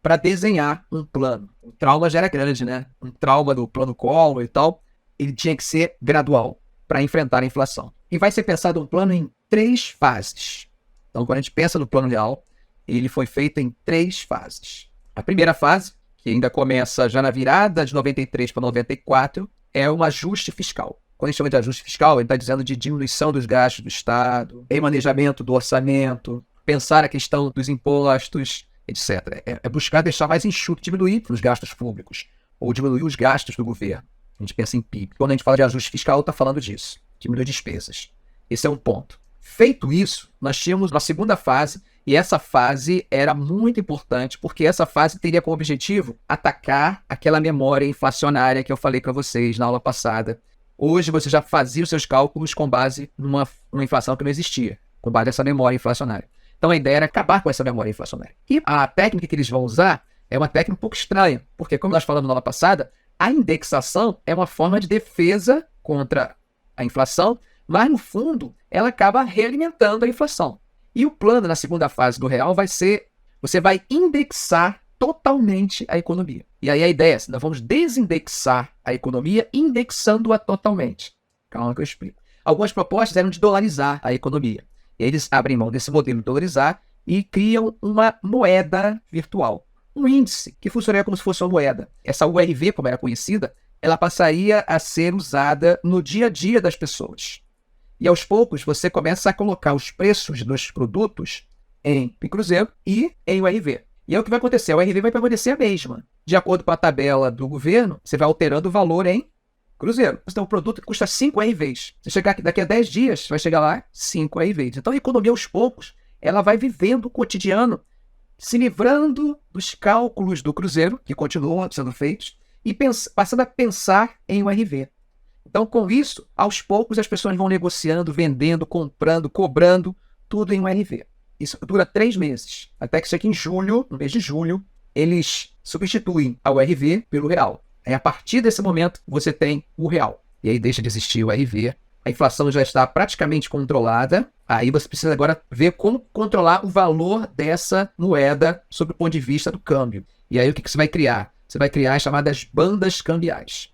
para desenhar um plano. O trauma já era grande, né? Um trauma do plano Collor e tal, ele tinha que ser gradual para enfrentar a inflação. E vai ser pensado um plano em 3 fases. Então, quando a gente pensa no plano real, ele foi feito em 3 fases. A primeira fase, que ainda começa já na virada de 93 para 94, é um ajuste fiscal. Quando a gente chama de ajuste fiscal, ele está dizendo de diminuição dos gastos do Estado, remanejamento do orçamento, pensar a questão dos impostos, etc. É buscar deixar mais enxuto, diminuir os gastos públicos, ou diminuir os gastos do governo. A gente pensa em PIB. Quando a gente fala de ajuste fiscal, está falando disso, diminuir despesas. Esse é um ponto. Feito isso, nós tínhamos uma segunda fase, e essa fase era muito importante, porque essa fase teria como objetivo atacar aquela memória inflacionária que eu falei para vocês na aula passada. Hoje você já fazia os seus cálculos com base numa inflação que não existia, com base nessa memória inflacionária. Então a ideia era acabar com essa memória inflacionária. E a técnica que eles vão usar é uma técnica um pouco estranha, porque como nós falamos na aula passada, a indexação é uma forma de defesa contra a inflação, mas no fundo ela acaba realimentando a inflação. E o plano na segunda fase do real vai ser, você vai indexar totalmente a economia. E aí a ideia é, nós vamos desindexar a economia, indexando-a totalmente. Calma que eu explico. Algumas propostas eram de dolarizar a economia. E eles abrem mão desse modelo de dolarizar e criam uma moeda virtual. Um índice que funcionaria como se fosse uma moeda. Essa URV, como era conhecida, ela passaria a ser usada no dia a dia das pessoas. E aos poucos você começa a colocar os preços dos produtos em cruzeiro e em URV. E aí o que vai acontecer? A URV vai permanecer a mesma. De acordo com a tabela do governo, você vai alterando o valor em cruzeiro. Então o produto custa 5 URVs. Você chegar aqui, daqui a 10 dias, você vai chegar lá 5 URVs. Então a economia aos poucos, ela vai vivendo o cotidiano, se livrando dos cálculos do cruzeiro, que continuam sendo feitos, e passando a pensar em URV. Então, com isso, aos poucos as pessoas vão negociando, vendendo, comprando, cobrando, tudo em URV. Isso dura 3 meses, até que chega em julho, no mês de julho, eles substituem a URV pelo real. Aí, a partir desse momento, você tem o real. E aí deixa de existir o URV. A inflação já está praticamente controlada. Aí você precisa agora ver como controlar o valor dessa moeda sob o ponto de vista do câmbio. E aí o que você vai criar? Você vai criar as chamadas bandas cambiais.